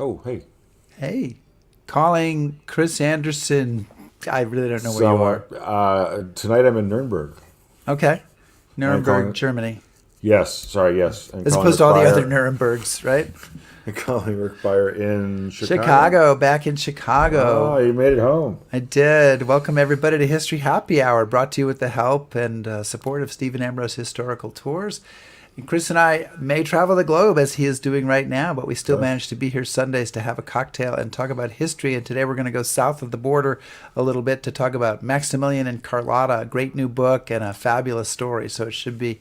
Oh, hey. Hey, calling Chris Anderson. I really don't know where you are. Tonight I'm in Nuremberg. Okay. I'm Nuremberg, calling. Germany. Yes, sorry, yes. I'm As calling opposed Rick to all the other Beyer. Nurembergs, right? I'm calling Rick Beyer in Chicago. Chicago, back in Oh, Chicago. you made it home. I did. Welcome everybody to History Happy Hour, brought to you with the help and support of Stephen Ambrose Historical Tours. And Chris and I may travel the globe as he is doing right now, but we still Yes. manage to be here Sundays to have a cocktail and talk about history. And today we're going to go south of the border a little bit to talk about Maximilian and Carlota, a great new book and a fabulous story. So it should be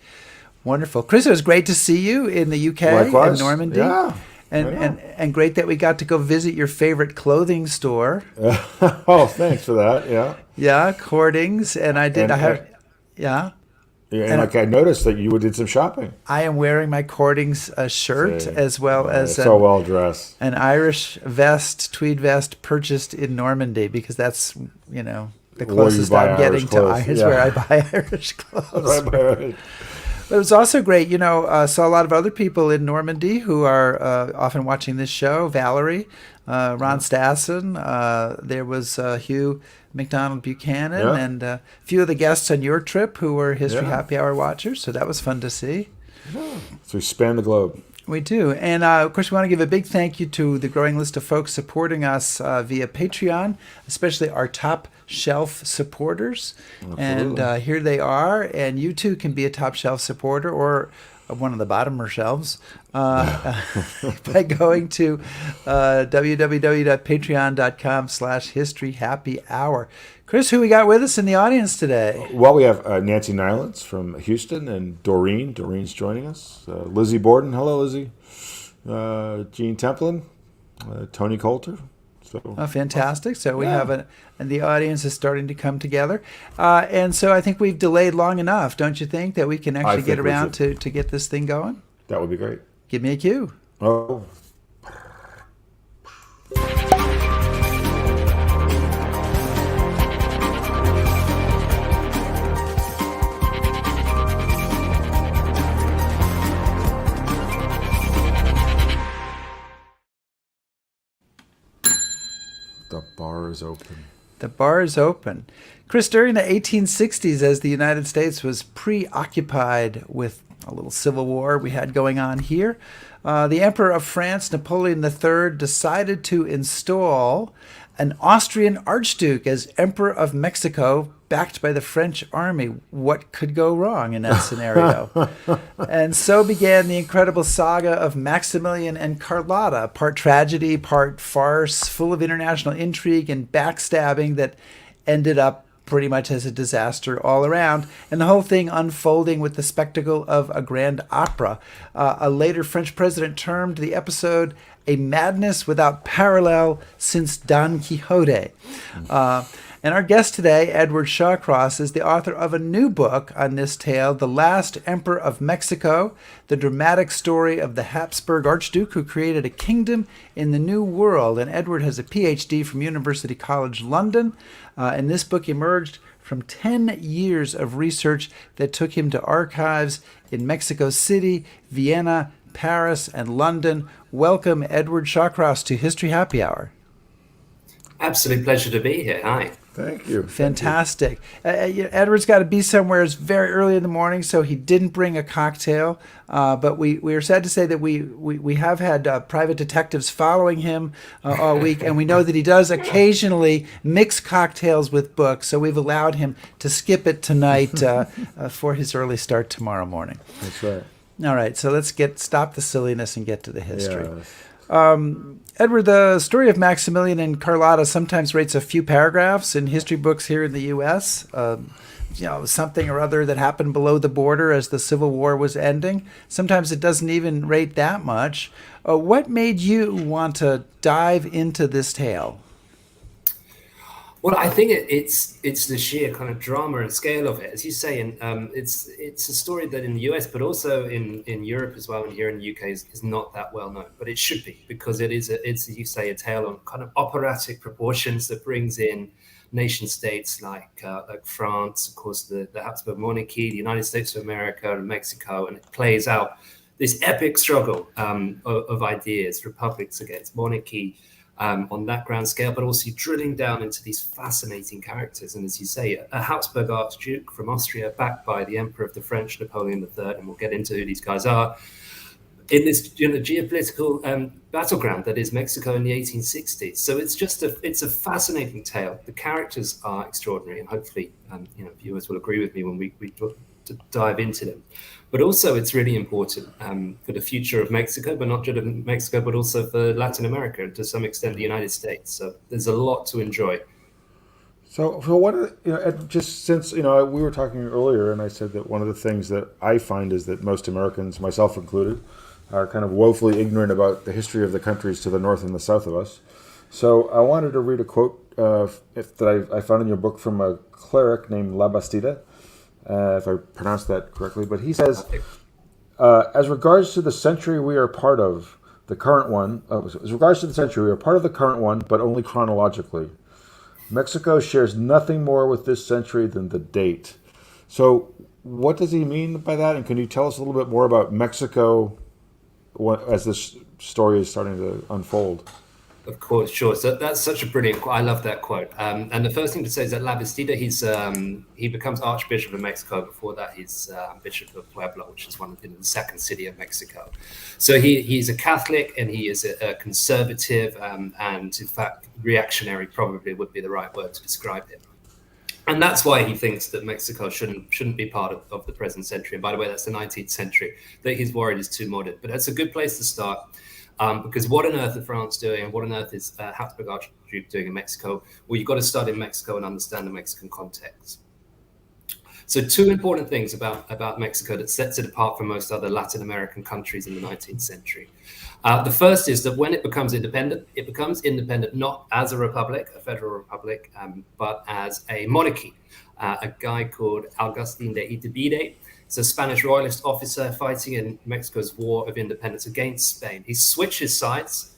wonderful. Chris, it was great to see you in the UK in Likewise. Normandy. Yeah, And, I know. and great that we got to go visit your favorite clothing store. Oh, thanks for that. Yeah. Yeah, Cordings. And I did, And, I and, have, yeah. yeah, and And like I noticed that you did some shopping. I am wearing my Cordings shirt Say, as well as so well dressed. an Irish vest, tweed vest purchased in Normandy because that's, the Where you closest buy I'm Irish getting clothes. to is where I Yeah. buy Irish clothes. Right. But it was also great, saw a lot of other people in Normandy who are often watching this show. Valerie, Ron Stassen, there was Hugh McDonald Buchanan, Yeah. and a few of the guests on your trip who were History Yeah. Happy Hour watchers. So that was fun to see. So we span the globe. We do. And of course, we want to give a big thank you to the growing list of folks supporting us via Patreon, especially our top shelf supporters. And Absolutely. here they are. And you too can be a top shelf supporter or one of the bottomer shelves by going to www.patreon.com/historyhappyhour. Chris, who we got with us in the audience today? Well, we have Nancy Nylance from Houston and Doreen. Doreen's joining us. Lizzie Borden. Hello, Lizzie. Gene Templin. Tony Coulter. So, Oh, fantastic. So we yeah, have and the audience is starting to come together. And so I think we've delayed long enough, don't you think, that we can I actually get think we around should. to get this thing going? That would be great. Give me a cue. Oh, the bar is open. The bar is open. Chris, during the 1860s, as the United States was preoccupied with a little civil war we had going on here, the Emperor of France, Napoleon III, decided to install an Austrian archduke as Emperor of Mexico, backed by the French army. What could go wrong in that scenario? And so began the incredible saga of Maximilian and Carlota, part tragedy, part farce, full of international intrigue and backstabbing that ended up pretty much as a disaster all around, and the whole thing unfolding with the spectacle of a grand opera. A later French president termed the episode a madness without parallel since Don Quixote. And our guest today, Edward Shawcross, is the author of a new book on this tale, The Last Emperor of Mexico, the dramatic story of the Habsburg Archduke who created a kingdom in the New World. And Edward has a PhD from University College London. And this book emerged from 10 years of research that took him to archives in Mexico City, Vienna, Paris, and London. Welcome, Edward Shawcross, to History Happy Hour. Absolute pleasure to be here. Hi. Thank you. Fantastic. Edward's got to be somewhere. It's very early in the morning, so he didn't bring a cocktail. But we are sad to say that we have had private detectives following him all week, and we know that he does occasionally mix cocktails with books. So we've allowed him to skip it tonight for his early start tomorrow morning. That's right. All right, so let's stop the silliness and get to the history. Yeah. Edward, the story of Maximilian and Carlota sometimes rates a few paragraphs in history books here in the U.S. Something or other that happened below the border as the Civil War was ending. Sometimes it doesn't even rate that much. What made you want to dive into this tale? Well, I think it's the sheer kind of drama and scale of it, as you say, and it's a story that in the US, but also in Europe as well, and here in the UK is not that well known, but it should be because it's as you say, a tale on kind of operatic proportions that brings in nation states like France, of course, the Habsburg monarchy, the United States of America, and Mexico, and it plays out this epic struggle of ideas, republics against monarchy, on that grand scale, but also drilling down into these fascinating characters. And as you say, a Habsburg archduke from Austria, backed by the emperor of the French, Napoleon III, and we'll get into who these guys are, in this geopolitical battleground that is Mexico in the 1860s. So it's a fascinating tale. The characters are extraordinary, and hopefully viewers will agree with me when we dive into them. But also, it's really important for the future of Mexico, but not just of Mexico, but also for Latin America, and to some extent the United States. So there's a lot to enjoy. So what, just since, we were talking earlier, and I said that one of the things that I find is that most Americans, myself included, are kind of woefully ignorant about the history of the countries to the north and the south of us. So I wanted to read a quote that I found in your book from a cleric named La Basida, if I pronounced that correctly. But he says, as regards to the century we are part of, the current one, as regards to the century, we are part of the current one, but only chronologically. Mexico shares nothing more with this century than the date. So what does he mean by that? And can you tell us a little bit more about Mexico as this story is starting to unfold? Of course, sure. So that's such a brilliant quote. I love that quote. And the first thing to say is that La Basida, he becomes Archbishop of Mexico. Before that, he's Bishop of Puebla, which is the second city of Mexico. So he's a Catholic, and he is a conservative, and in fact, reactionary probably would be the right word to describe him. And that's why he thinks that Mexico shouldn't be part of the present century. And by the way, that's the 19th century, that he's worried is too modern. But that's a good place to start. Because what on earth is France doing, and what on earth is Habsburg Archduke doing in Mexico? Well, you've got to start in Mexico and understand the Mexican context. So two important things about Mexico that sets it apart from most other Latin American countries in the 19th century. The first is that when it becomes independent not as a republic, a federal republic, but as a monarchy. A guy called Agustin de Iturbide. He's a Spanish royalist officer fighting in Mexico's war of independence against Spain. He switches sides,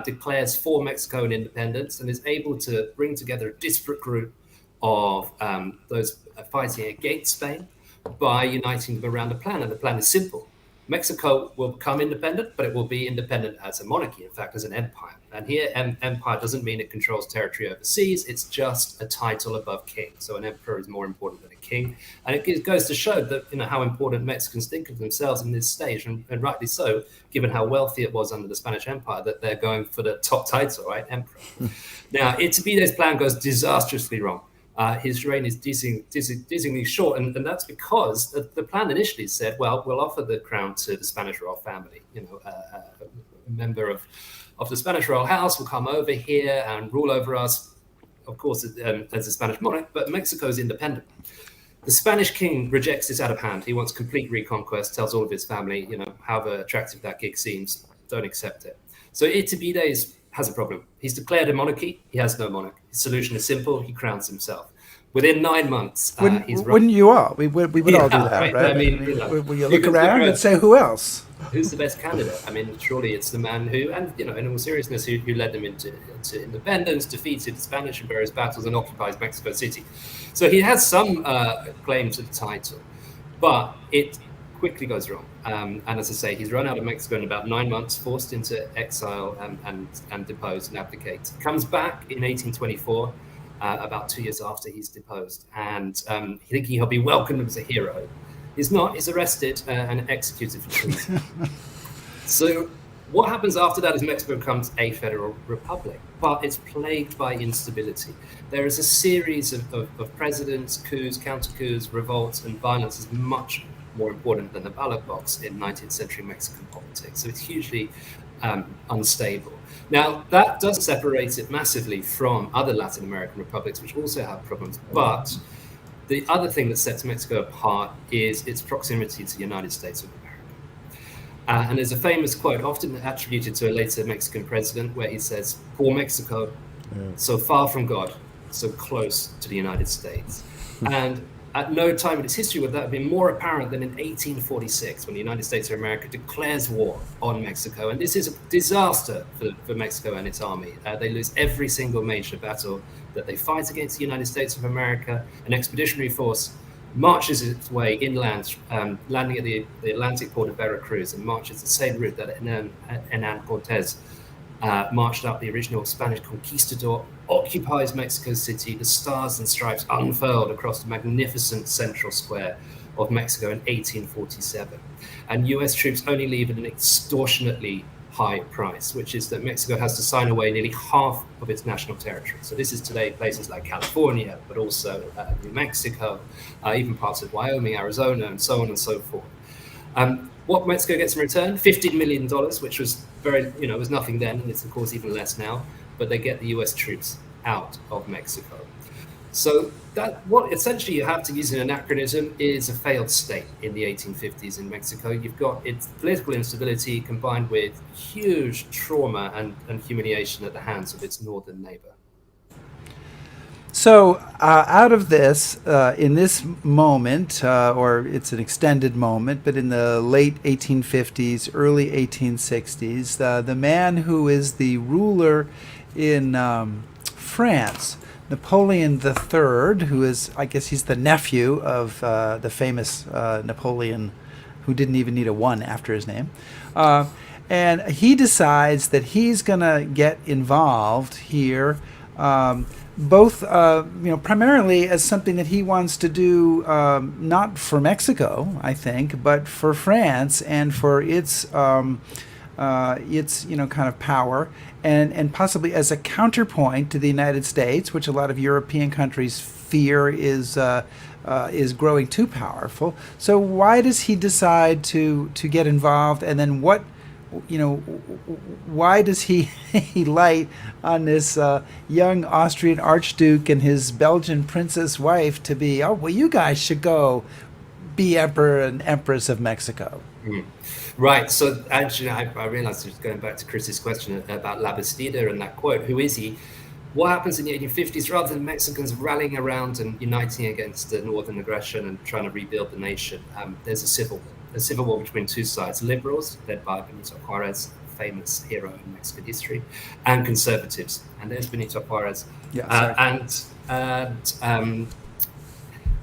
declares for Mexican independence, and is able to bring together a disparate group of those fighting against Spain by uniting them around a plan. And the plan is simple. Mexico will become independent, but it will be independent as a monarchy, in fact, as an empire. And here, empire doesn't mean it controls territory overseas. It's just a title above king. So an emperor is more important than a king. And it goes to show that, how important Mexicans think of themselves in this stage, and rightly so, given how wealthy it was under the Spanish Empire, that they're going for the top title, right, emperor. Now, Iturbide's plan goes disastrously wrong. His reign is dizzyingly short, and that's because the plan initially said, well, we'll offer the crown to the Spanish royal family. A member of the Spanish royal house will come over here and rule over us, of course, as a Spanish monarch, but Mexico is independent. The Spanish king rejects this out of hand. He wants complete reconquest, tells all of his family, however attractive that gig seems, don't accept it. So Iturbide has a problem. He's declared a monarchy. He has no monarch. His solution is simple. He crowns himself. Within 9 months, wouldn't you all? We would all do that, right? I mean, will you look around and say, who else? Who's the best candidate? I mean, surely it's the man who, and in all seriousness, who led them into independence, defeated the Spanish in various battles, and occupies Mexico City. So he has some claim to the title, but it quickly goes wrong. And as I say, he's run out of Mexico in about 9 months, forced into exile and deposed and abdicates. Comes back in 1824, about 2 years after he's deposed, and thinking he'll be welcomed as a hero. He's not. He's arrested and executed for treason. So what happens after that is Mexico becomes a federal republic, but it's plagued by instability. There is a series of presidents, coups, counter-coups, revolts, and violence is much more important than the ballot box in 19th century Mexican politics. So it's hugely unstable. Now, that does separate it massively from other Latin American republics, which also have problems. But the other thing that sets Mexico apart is its proximity to the United States of America. And there's a famous quote, often attributed to a later Mexican president, where he says, "Poor Mexico, so far from God, so close to the United States." And at no time in its history would that have been more apparent than in 1846, when the United States of America declares war on Mexico. And this is a disaster for Mexico and its army. They lose every single major battle that they fight against the United States of America. An expeditionary force marches its way inland, landing at the Atlantic port of Veracruz, and marches the same route that Hernan Cortez marched up, the original Spanish conquistador, occupies Mexico City, the stars and stripes unfurled across the magnificent central square of Mexico in 1847. And US troops only leave at an extortionately high price, which is that Mexico has to sign away nearly half of its national territory. So this is today places like California, but also New Mexico, even parts of Wyoming, Arizona, and so on and so forth. What Mexico gets in return? $15 million, which was was nothing then, and it's of course even less now, but they get the US troops out of Mexico. So that what essentially you have, to use an anachronism, is a failed state in the 1850s in Mexico. You've got its political instability combined with huge trauma and humiliation at the hands of its northern neighbor. So out of this, in this moment, or it's an extended moment, but in the late 1850s, early 1860s, the man who is the ruler in France, Napoleon III, who is, I guess he's the nephew of the famous Napoleon, who didn't even need a one after his name. And he decides that he's going to get involved here, both primarily as something that he wants to do, not for Mexico, I think, but for France and for its kind of power, and possibly as a counterpoint to the United States, which a lot of European countries fear is growing too powerful. So why does he decide to get involved, and then what? Why does he light on this young Austrian archduke and his Belgian princess wife to be, you guys should go be emperor and empress of Mexico? Right. So actually, I realized, just going back to Chris's question about La Basida and that quote, who is he? What happens in the 1850s, rather than Mexicans rallying around and uniting against the northern aggression and trying to rebuild the nation, there's a civil war between two sides: liberals, led by Benito Juarez, famous hero in Mexican history, and conservatives. And there's Benito Juarez.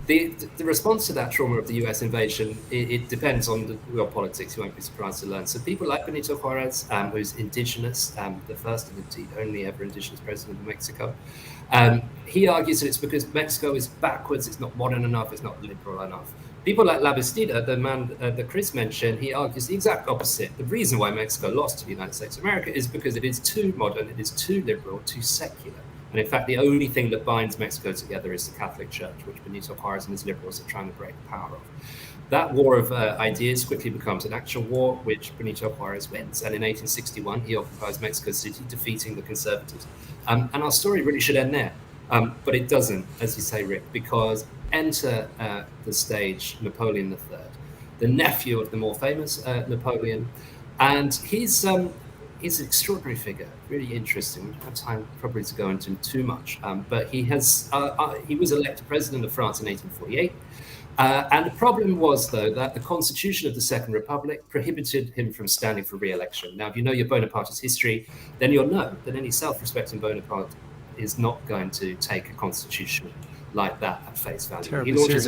The response to that trauma of the US invasion, it depends on the real politics. You won't be surprised to learn. So people like Benito Juarez, who's indigenous, the first and indeed only ever indigenous president of Mexico, he argues that it's because Mexico is backwards, it's not modern enough, it's not liberal enough. People like La Basida, the man that Chris mentioned, he argues the exact opposite. The reason why Mexico lost to the United States of America is because it is too modern, it is too liberal, too secular. And in fact, the only thing that binds Mexico together is the Catholic Church, which Benito Juarez and his liberals are trying to break the power of. That war of ideas quickly becomes an actual war, which Benito Juarez wins. And in 1861, he occupies Mexico City, defeating the conservatives. And our story really should end there. But it doesn't, as you say, Rick, because enter the stage Napoleon III, the nephew of the more famous Napoleon. And he's an extraordinary figure, really interesting. We don't have time probably to go into too much, but he was elected president of France in 1848. And the problem was, though, that the constitution of the Second Republic prohibited him from standing for re-election. Now, if you know your Bonapartist history, then you'll know that any self-respecting Bonaparte is not going to take a constitution like that at face value. He launches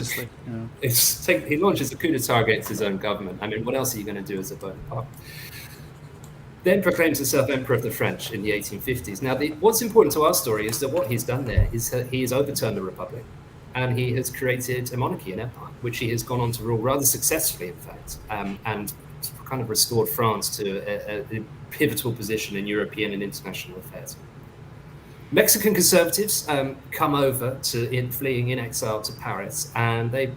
a coup d'etat against his own government. I mean, what else are you going to do as a Bonaparte? Then proclaims himself Emperor of the French in the 1850s. Now, what's important to our story is that what he's done there is that he has overturned the Republic, and he has created a monarchy, an empire, which he has gone on to rule rather successfully, in fact, and kind of restored France to a pivotal position in European and international affairs. Mexican conservatives come over fleeing in exile to Paris, and they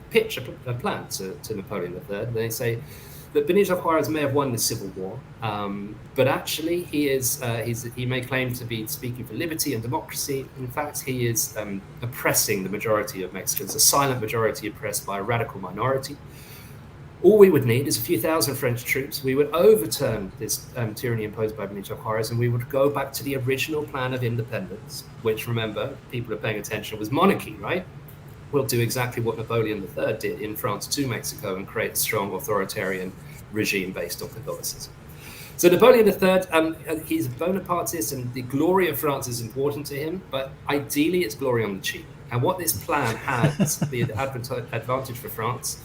pitch a plan to Napoleon III. They say that Benito Juarez may have won the Civil War, but actually he may claim to be speaking for liberty and democracy. In fact, he is oppressing the majority of Mexicans, a silent majority oppressed by a radical minority. All we would need is a few thousand French troops. We would overturn this tyranny imposed by Benito Juarez, and we would go back to the original plan of independence, which, remember, people are paying attention, was monarchy, right? We'll do exactly what Napoleon III did in France to Mexico and create a strong authoritarian regime based on Catholicism. So Napoleon III, he's a Bonapartist, and the glory of France is important to him, but ideally it's glory on the cheap. And what this plan has, the advantage for France,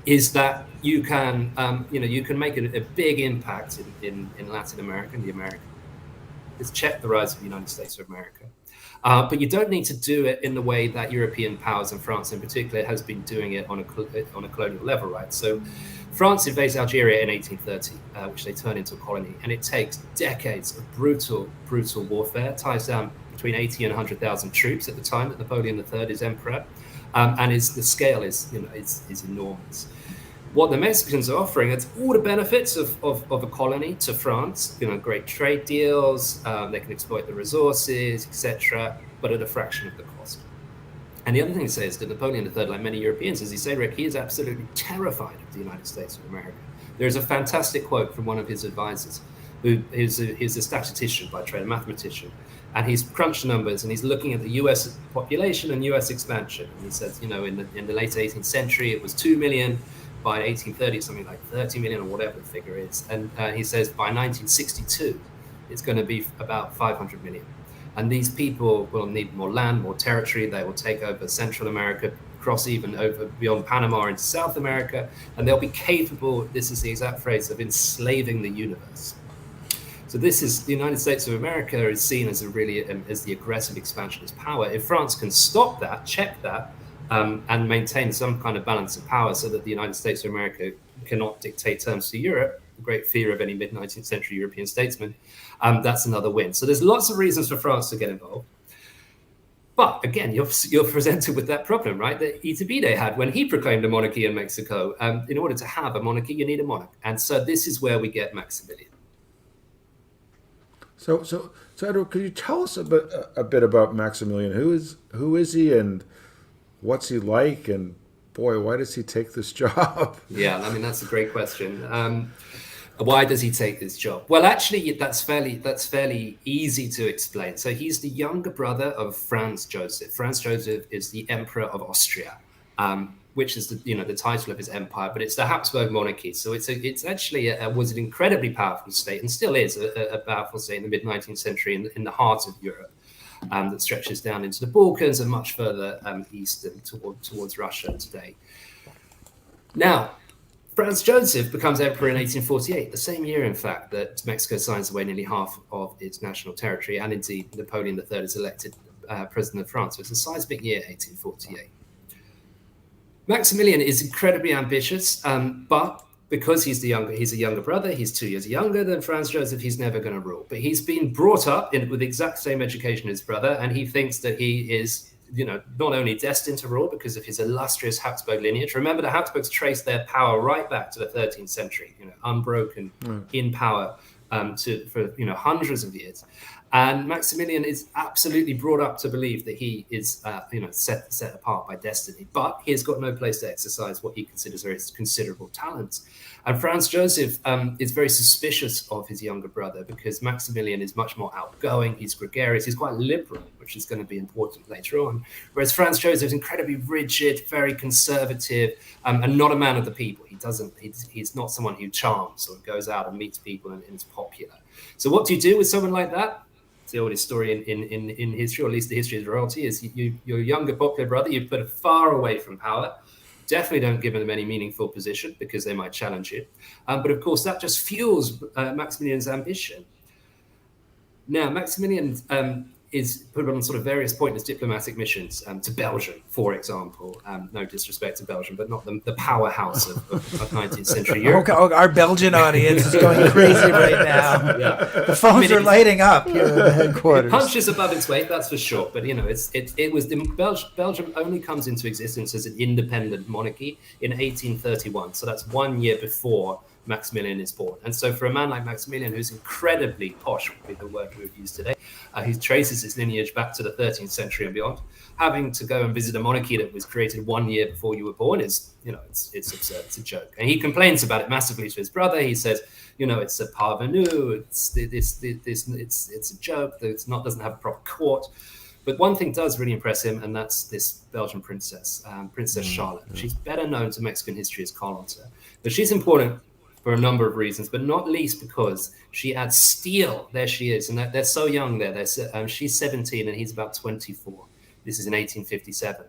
is that you can, you can make a big impact in Latin America and the Americas. It's checked the rise of the United States of America. But you don't need to do it in the way that European powers, and France in particular, has been doing it on a colonial level, right? So France invades Algeria in 1830, which they turn into a colony, and it takes decades of brutal warfare, ties down between 80 and 100,000 troops at the time that Napoleon III is emperor, and the scale is enormous. What the Mexicans are offering, it's all the benefits of a colony to France, great trade deals, they can exploit the resources, etc., but at a fraction of the cost. And the other thing to say is that Napoleon III, like many Europeans, as you say, Rick, he is absolutely terrified of the United States of America. There's a fantastic quote from one of his advisors, who is a statistician by trade, a mathematician, and he's crunched numbers and he's looking at the US population and US expansion. And he says, in the late 18th century, it was 2 million. By 1830, it's something like 30 million or whatever the figure is. And he says by 1962, it's going to be about 500 million. And these people will need more land, more territory. They will take over Central America, cross even over beyond Panama into South America, and they'll be capable, this is the exact phrase, of enslaving the universe. So this is, the United States of America is seen as as the aggressive expansionist power. If France can stop that, check that, and maintain some kind of balance of power so that the United States of America cannot dictate terms to Europe, the great fear of any mid-19th century European statesman, that's another win. So there's lots of reasons for France to get involved. But again, you're presented with that problem, right, that Iturbide had when he proclaimed a monarchy in Mexico. In order to have a monarchy, you need a monarch. And so this is where we get Maximilian. So Edward, could you tell us a bit about Maximilian? Who is he, and what's he like? And boy, why does he take this job? Yeah, I mean, that's a great question. Why does he take this job? Well, actually, that's fairly easy to explain. So he's the younger brother of Franz Joseph. Franz Joseph is the Emperor of Austria, which is the title of his empire, but it's the Habsburg monarchy. So it's actually was an incredibly powerful state, and still is a powerful state in the mid-19th century in the heart of Europe, that stretches down into the Balkans and much further east and towards Russia today. Now, Franz Joseph becomes emperor in 1848, the same year, in fact, that Mexico signs away nearly half of its national territory, and indeed Napoleon III is elected president of France. So it's a seismic year, 1848. Maximilian is incredibly ambitious, but because he's a younger brother, he's 2 years younger than Franz Joseph, he's never going to rule. But he's been brought up with the exact same education as his brother, and he thinks that he is not only destined to rule because of his illustrious Habsburg lineage. Remember, the Habsburgs trace their power right back to the 13th century, unbroken in power for hundreds of years. And Maximilian is absolutely brought up to believe that he is, set apart by destiny. But he has got no place to exercise what he considers his considerable talents. And Franz Joseph is very suspicious of his younger brother because Maximilian is much more outgoing. He's gregarious. He's quite liberal, which is going to be important later on. Whereas Franz Joseph is incredibly rigid, very conservative, and not a man of the people. He's not someone who charms or goes out and meets people and is popular. So what do you do with someone like that? The oldest story in history, or at least the history of royalty, is your younger popular brother, you put it far away from power. Definitely don't give them any meaningful position because they might challenge you. But of course, that just fuels Maximilian's ambition. Now, Maximilian is put on sort of various pointless diplomatic missions to Belgium, for example. No disrespect to Belgium, but not the powerhouse of 19th century Europe. Okay, our Belgian audience is going crazy right now. Yeah. The phones are lighting up here at the headquarters. It punches above its weight, that's for sure. But Belgium only comes into existence as an independent monarchy in 1831. So that's 1 year before Maximilian is born. And so for a man like Maximilian, who's incredibly posh, would be the word we would use today, who traces his lineage back to the 13th century and beyond, having to go and visit a monarchy that was created 1 year before you were born is, it's absurd. It's a joke. And he complains about it massively to his brother. He says, it's a parvenu, it's a joke, that doesn't have a proper court. But one thing does really impress him, and that's this Belgian princess, Princess Charlotte. She's better known to Mexican history as Carlota. But she's important for a number of reasons, but not least because she adds steel. There she is, and they're so young there. She's 17 and he's about 24. This is in 1857,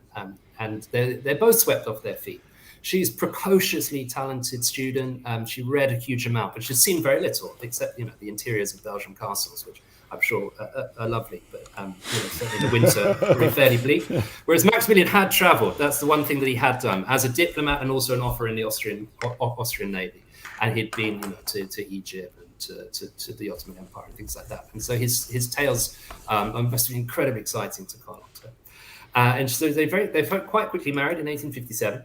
and they're both swept off their feet. She's precociously talented student. She read a huge amount, but she's seen very little, except the interiors of Belgian castles, which I'm sure are lovely, but certainly in the winter probably fairly bleak. Whereas Maximilian had travelled. That's the one thing that he had done as a diplomat and also an officer in the Austrian Navy, and he'd been to Egypt and to the Ottoman Empire and things like that. And so his tales must have been incredibly exciting to Carlota. And so they quite quickly married in 1857.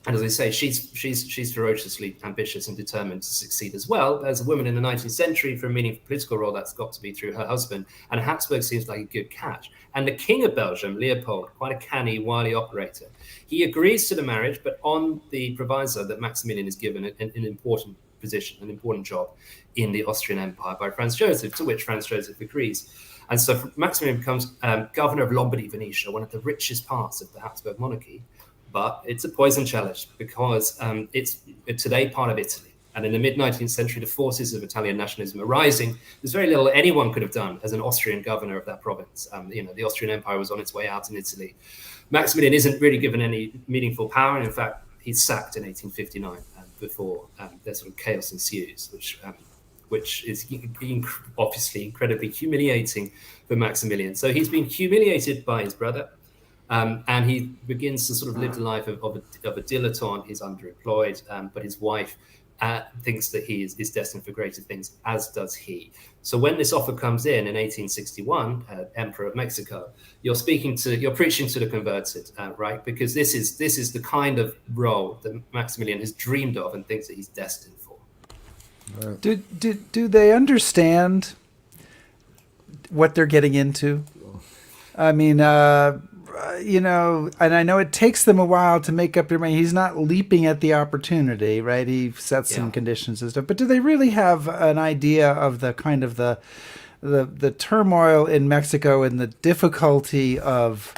And as I say, she's ferociously ambitious and determined to succeed as well. As a woman in the 19th century, for a meaningful political role, that's got to be through her husband. And Habsburg seems like a good catch. And the King of Belgium, Leopold, quite a canny, wily operator, he agrees to the marriage, but on the proviso that Maximilian is given an important position, an important job in the Austrian Empire by Franz Joseph, to which Franz Joseph agrees. And so Maximilian becomes governor of Lombardy, Venetia, one of the richest parts of the Habsburg monarchy. But it's a poison chalice because it's today part of Italy. And in the mid-19th century, the forces of Italian nationalism are rising. There's very little anyone could have done as an Austrian governor of that province. The Austrian Empire was on its way out in Italy. Maximilian isn't really given any meaningful power. And in fact, he's sacked in 1859 before their sort of chaos ensues, which is obviously incredibly humiliating for Maximilian. So he's been humiliated by his brother. And he begins to sort of live the life of a dilettante. He's underemployed, but his wife thinks that he is destined for greater things, as does he. So when this offer comes in 1861, Emperor of Mexico, you're preaching to the converted, right? Because this is the kind of role that Maximilian has dreamed of and thinks that he's destined for. Right. Do they understand what they're getting into? I mean, and I know it takes them a while to make up their mind. He's not leaping at the opportunity, right? He sets some conditions and stuff. But do they really have an idea of the kind of the turmoil in Mexico and the difficulty of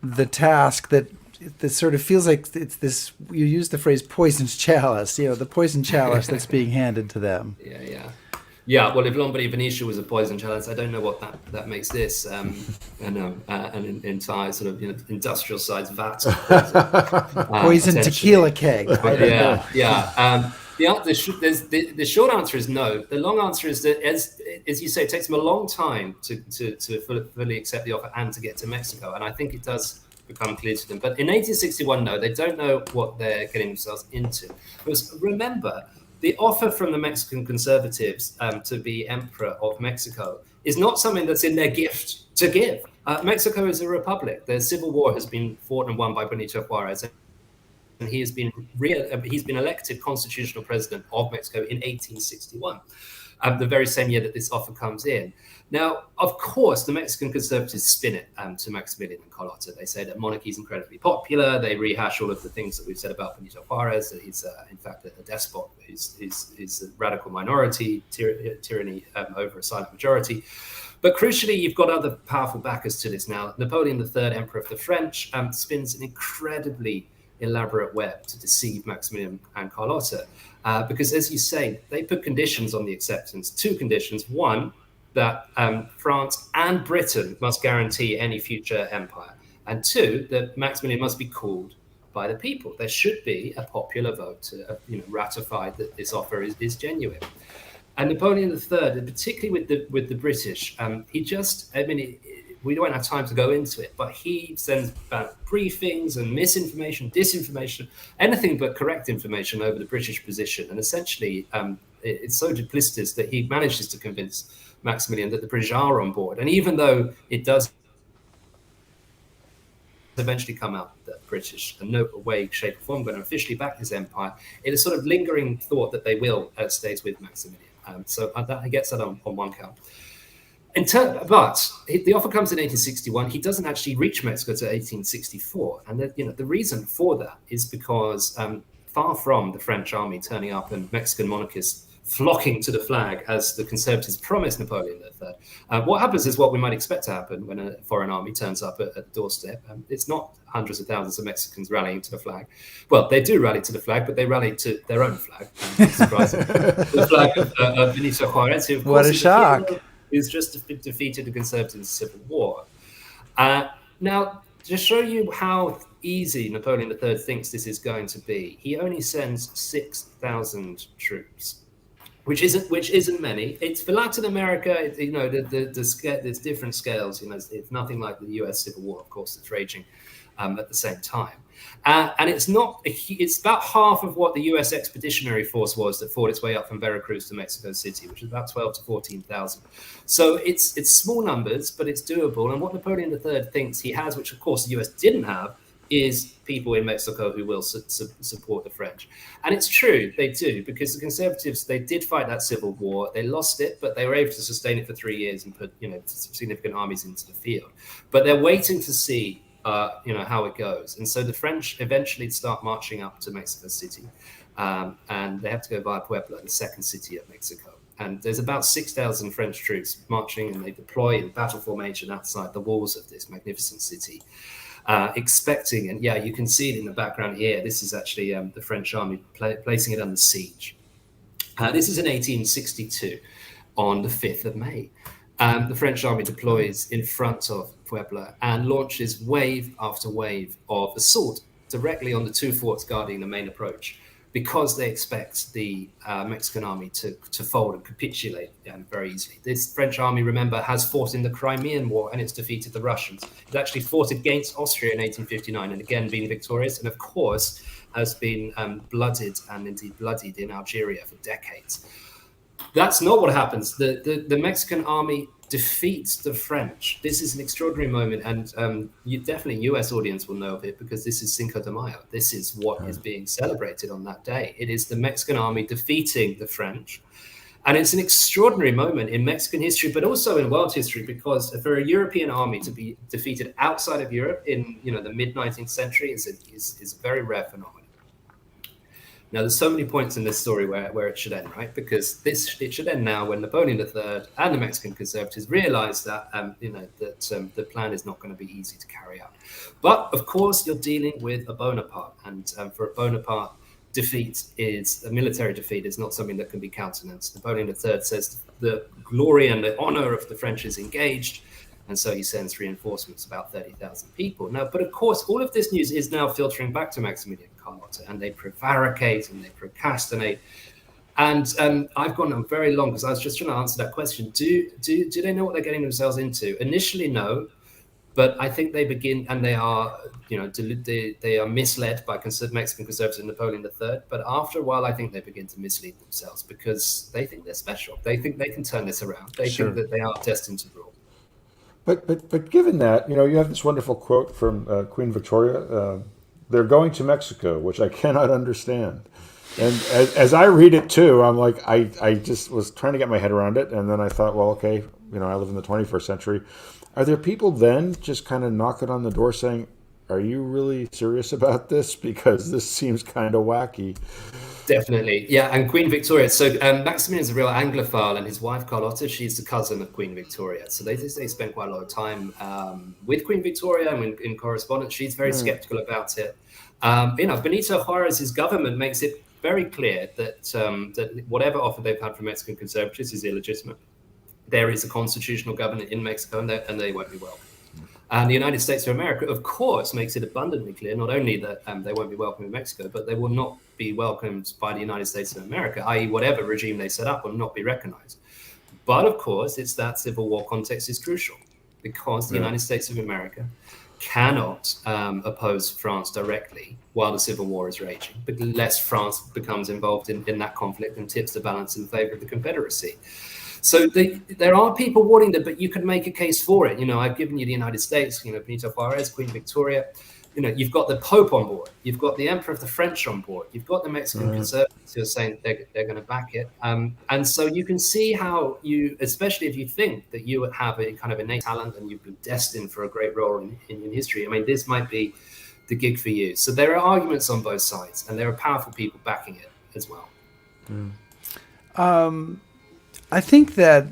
the task that sort of feels like it's this? You use the phrase "poison chalice," the poison chalice that's being handed to them. Yeah, well, if Lombardy Venetia was a poison chalice, I don't know what that makes this. An entire sort of industrial sized vat of poison tequila keg. The short answer is no. The long answer is that, as you say, it takes them a long time to fully accept the offer and to get to Mexico. And I think it does become clear to them. But in 1861, no, they don't know what they're getting themselves into. Because remember, the offer from the Mexican conservatives to be emperor of Mexico is not something that's in their gift to give. Mexico is a republic. The civil war has been fought and won by Benito Juarez, and he's been elected constitutional president of Mexico in 1861, the very same year that this offer comes in. Now, of course, the Mexican conservatives spin it to Maximilian and Carlota. They say that monarchy is incredibly popular. They rehash all of the things that we've said about Benito Juarez, that he's, in fact, a despot. He's a radical minority, tyranny over a silent majority. But crucially, you've got other powerful backers to this now. Napoleon III, Emperor of the French, spins an incredibly elaborate web to deceive Maximilian and Carlota. Because, as you say, they put conditions on the acceptance. Two conditions. One, that France and Britain must guarantee any future empire. And two, that Maximilian must be called by the people. There should be a popular vote to ratify that this offer is genuine. And Napoleon III, particularly with the British, we don't have time to go into it, but he sends back briefings and misinformation, disinformation, anything but correct information over the British position. And essentially, it's so duplicitous that he manages to convince Maximilian that the British are on board. And even though it does eventually come out that the British in no way, shape, or form going to officially back this empire, it is sort of lingering thought that they will stays with Maximilian. So that gets that on one count. But the offer comes in 1861. He doesn't actually reach Mexico to 1864, and the reason for that is because far from the French army turning up and Mexican monarchists flocking to the flag as the Conservatives promised Napoleon III. What happens is what we might expect to happen when a foreign army turns up at the doorstep. It's not hundreds of thousands of Mexicans rallying to the flag. Well, they do rally to the flag, but they rally to their own flag. Surprising. The flag of Benito Juarez, who, of course, What a shock. is just defeated the Conservatives' civil war. Now, to show you how easy Napoleon III thinks this is going to be, he only sends 6,000 troops, which isn't many. It's for Latin America. There's different scales. It's nothing like the U.S. Civil War, of course, that's raging at the same time. And it's about half of what the U.S. Expeditionary Force was that fought its way up from Veracruz to Mexico City, which is about 12 to 14,000. So it's small numbers, but it's doable. And what Napoleon III thinks he has, which of course the U.S. didn't have, is people in Mexico who will support the French. And it's true, they do, because the Conservatives, they did fight that civil war. They lost it, but they were able to sustain it for 3 years and put significant armies into the field. But they're waiting to see how it goes. And so the French eventually start marching up to Mexico City, and they have to go via Puebla, the second city of Mexico. And there's about 6,000 French troops marching, and they deploy in battle formation outside the walls of this magnificent city, expecting, and you can see it in the background here. This is actually the French army placing it under siege. This is in 1862, on the 5th of May. The French army deploys in front of Puebla and launches wave after wave of assault directly on the two forts guarding the main approach, because they expect the Mexican army to fold and capitulate very easily. This French army, remember, has fought in the Crimean War, and it's defeated the Russians. It actually fought against Austria in 1859 and again been victorious, and of course has been blooded and indeed bloodied in Algeria for decades. That's not what happens. The Mexican army defeats the French. This is an extraordinary moment, and definitely US audience will know of it, because this is Cinco de Mayo. This is what is being celebrated on that day. It is the Mexican army defeating the French. And it's an extraordinary moment in Mexican history, but also in world history, because for a European army to be defeated outside of Europe in the mid-19th century is a very rare phenomenon. Now, there's so many points in this story where it should end, right? Because it should end now when Napoleon III and the Mexican Conservatives realize that the plan is not going to be easy to carry out. But of course, you're dealing with a Bonaparte, and for a Bonaparte, a military defeat is not something that can be countenanced. Napoleon III says the glory and the honor of the French is engaged, and so he sends reinforcements, about 30,000 people. Now, but of course, all of this news is now filtering back to Maximilian and Carlota, and they prevaricate and they procrastinate. And I've gone on very long because I was just trying to answer that question. Do they know what they're getting themselves into? Initially, no, but I think they begin, and they are, they are misled by Mexican conservatives and Napoleon III. But after a while, I think they begin to mislead themselves, because they think they're special. They think they can turn this around. They think that they are destined to rule. But given that, you have this wonderful quote from Queen Victoria, they're going to Mexico, which I cannot understand. And as I read it too, I'm like, I just was trying to get my head around it. And then I thought, well, okay, I live in the 21st century. Are there people then just kind of knocking on the door saying, are you really serious about this? Because this seems kind of wacky. Definitely. Yeah. And Queen Victoria. So Maximilian is a real Anglophile, and his wife, Carlota, she's the cousin of Queen Victoria. So they spent quite a lot of time with Queen Victoria and in correspondence. She's very skeptical about it. Benito Juarez's government makes it very clear that whatever offer they've had from Mexican conservatives is illegitimate. There is a constitutional government in Mexico, and they won't be welcome. And the United States of America, of course, makes it abundantly clear not only that they won't be welcome in Mexico, but they will not be welcomed by the United States of America, i.e. whatever regime they set up will not be recognized. But of course, it's that Civil War context is crucial, because the United States of America cannot oppose France directly while the Civil War is raging, but unless France becomes involved in that conflict and tips the balance in favor of the Confederacy. So there are people wanting that, but you can make a case for it. I've given you the United States, Benito Juarez, Queen Victoria. You've got the Pope on board. You've got the Emperor of the French on board. You've got the Mexican conservatives who are saying they're going to back it. And so you can see how especially if you think that you have a kind of innate talent and you've been destined for a great role in history, this might be the gig for you. So there are arguments on both sides, and there are powerful people backing it as well. I think that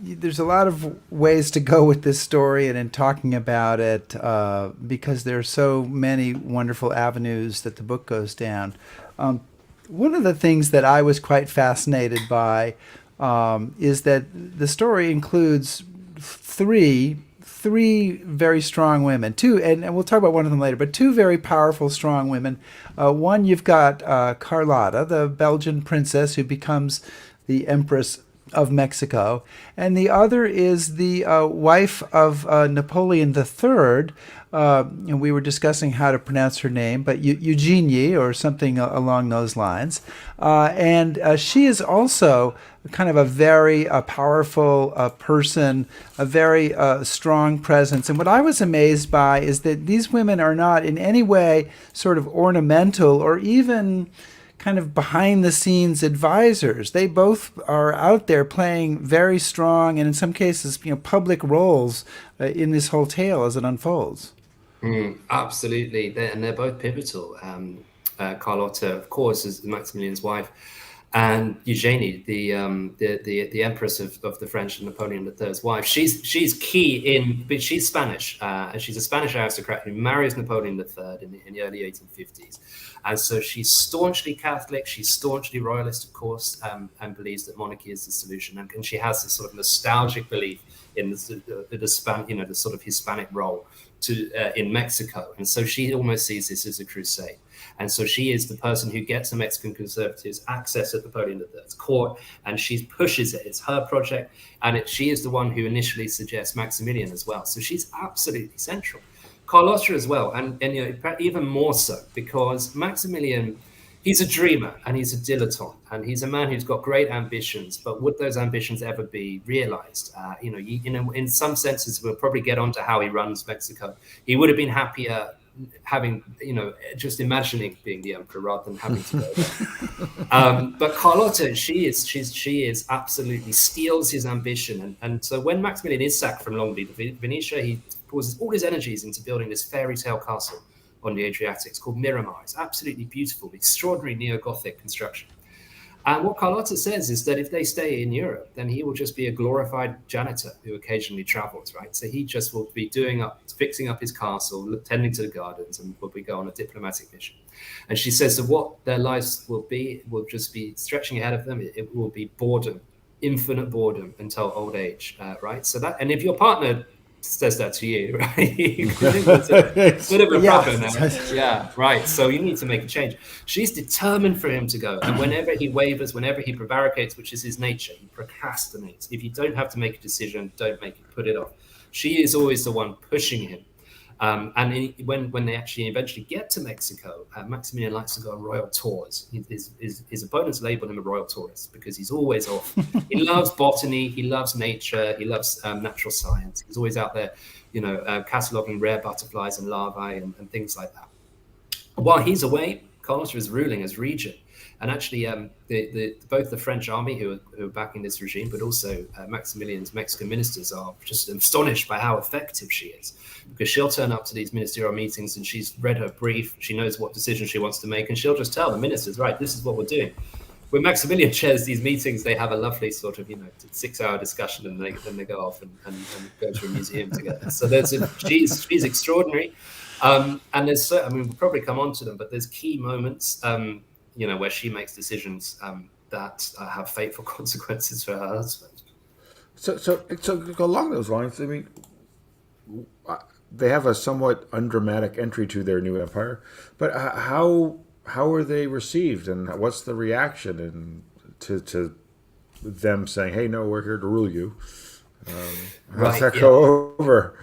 there's a lot of ways to go with this story and in talking about it because there are so many wonderful avenues that the book goes down. One of the things that I was quite fascinated by is that the story includes three very strong women, two, and we'll talk about one of them later, but two very powerful, strong women. One, you've got Carlota, the Belgian princess who becomes the empress of Mexico, and the other is the wife of Napoleon III, and we were discussing how to pronounce her name, but Eugenie or something along those lines. And she is also kind of a very powerful person, a very strong presence. And what I was amazed by is that these women are not in any way sort of ornamental or even kind of behind the scenes advisors. They both are out there playing very strong and in some cases, public roles in this whole tale as it unfolds. Absolutely, they're both pivotal. Carlota, of course, is Maximilian's wife, and Eugenie, the empress of the French and Napoleon III's wife. She's key but she's Spanish, and she's a Spanish aristocrat who marries Napoleon III in the early 1850s. And so she's staunchly Catholic, she's staunchly royalist, of course, and believes that monarchy is the solution. And she has this sort of nostalgic belief in the sort of Hispanic role in Mexico. And so she almost sees this as a crusade. And so she is the person who gets the Mexican conservatives access at Napoleon III's court, and she pushes it. It's her project, and she is the one who initially suggests Maximilian as well. So she's absolutely central. Carlota as well, and even more so, because Maximilian, he's a dreamer and he's a dilettante, and he's a man who's got great ambitions, but would those ambitions ever be realized? In some senses, we'll probably get on to how he runs Mexico. He would have been happier having, just imagining being the emperor rather than having to go there. But Carlota, she is absolutely steals his ambition. And so when Maximilian is sacked from Longwy, Venetia, he pours all his energies into building this fairy tale castle on the Adriatic. It's called Miramar. It's absolutely beautiful, extraordinary neo-Gothic construction. And what Carlota says is that if they stay in Europe, then he will just be a glorified janitor who occasionally travels, right? So he just will be fixing up his castle, tending to the gardens, and will be going on a diplomatic mission. And she says that what their lives will just be stretching ahead of them. It will be boredom, infinite boredom until old age, right? So that, and if your partner says that to you, right? It's a bit of a problem now. Yeah, right. So you need to make a change. She's determined for him to go. And whenever he wavers, whenever he prevaricates, which is his nature, he procrastinates. If you don't have to make a decision, don't make it, put it off. She is always the one pushing him. When they actually eventually get to Mexico, Maximilian likes to go on royal tours. His opponents label him a royal tourist because he's always off. He loves botany, he loves nature, he loves natural science. He's always out there, cataloging rare butterflies and larvae and things like that. While he's away, Carlota is ruling as regent. And actually, both the French army who are backing this regime, but also Maximilian's Mexican ministers are just astonished by how effective she is. Because she'll turn up to these ministerial meetings and she's read her brief, she knows what decision she wants to make, and she'll just tell the ministers, right, this is what we're doing. When Maximilian chairs these meetings, they have a lovely sort of, 6-hour discussion, and then they go off and go to a museum together. So she's extraordinary. And we'll probably come on to them, but there's key moments, where she makes decisions that have fateful consequences for her husband. So along those lines, I mean, they have a somewhat undramatic entry to their new empire, but how are they received, and what's the reaction to them saying, "Hey, no, we're here to rule you"? How's that go over?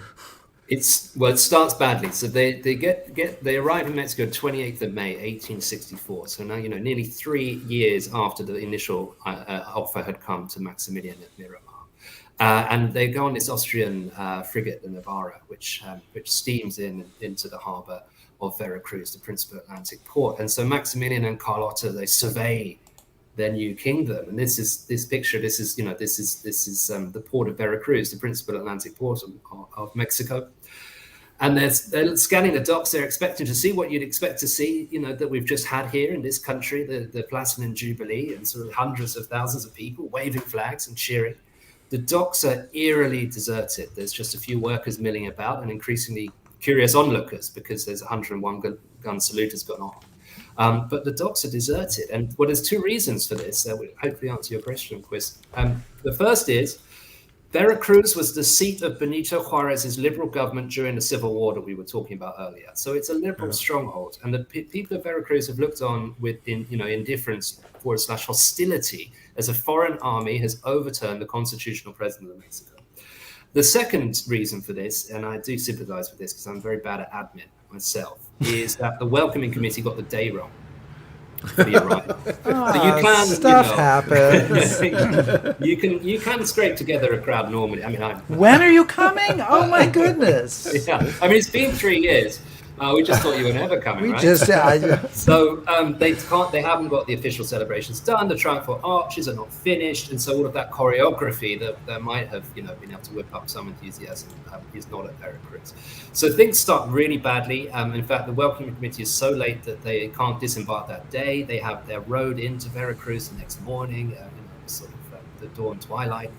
It starts badly. So they arrive in Mexico 28th of May, 1864. So now, nearly 3 years after the initial offer had come to Maximilian at Miramar. And they go on this Austrian frigate, the Navarra, which steams into the harbor of Veracruz, the principal Atlantic port. And so Maximilian and Carlota, they survey their new kingdom. And this is the port of Veracruz, the principal Atlantic port of Mexico. And they're scanning the docks. They're expecting to see what you'd expect to see, that we've just had here in this country, the Platinum Jubilee, and sort of hundreds of thousands of people waving flags and cheering. The docks are eerily deserted. There's just a few workers milling about and increasingly curious onlookers because there's 101 gun salute has gone on. But the docks are deserted. And there's two reasons for this that will hopefully answer your question, Chris. The first is Veracruz was the seat of Benito Juarez's liberal government during the Civil War that we were talking about earlier. So it's a liberal stronghold. And the people of Veracruz have looked on with indifference / hostility as a foreign army has overturned the constitutional president of Mexico. The second reason for this, and I do sympathize with this because I'm very bad at admin myself, is that the welcoming committee got the day wrong. Stuff happens. you can scrape together a crowd normally. I mean, when are you coming? Oh my goodness! Yeah, I mean, it's been 3 years. We just thought you were never coming, right? So they haven't got the official celebrations done. The triumphal arches are not finished, and so all of that choreography that might have been able to whip up some enthusiasm is not at Veracruz. So things start really badly. In fact, the welcoming committee is so late that they can't disembark that day. They have their road into Veracruz the next morning, sort of the dawn twilight.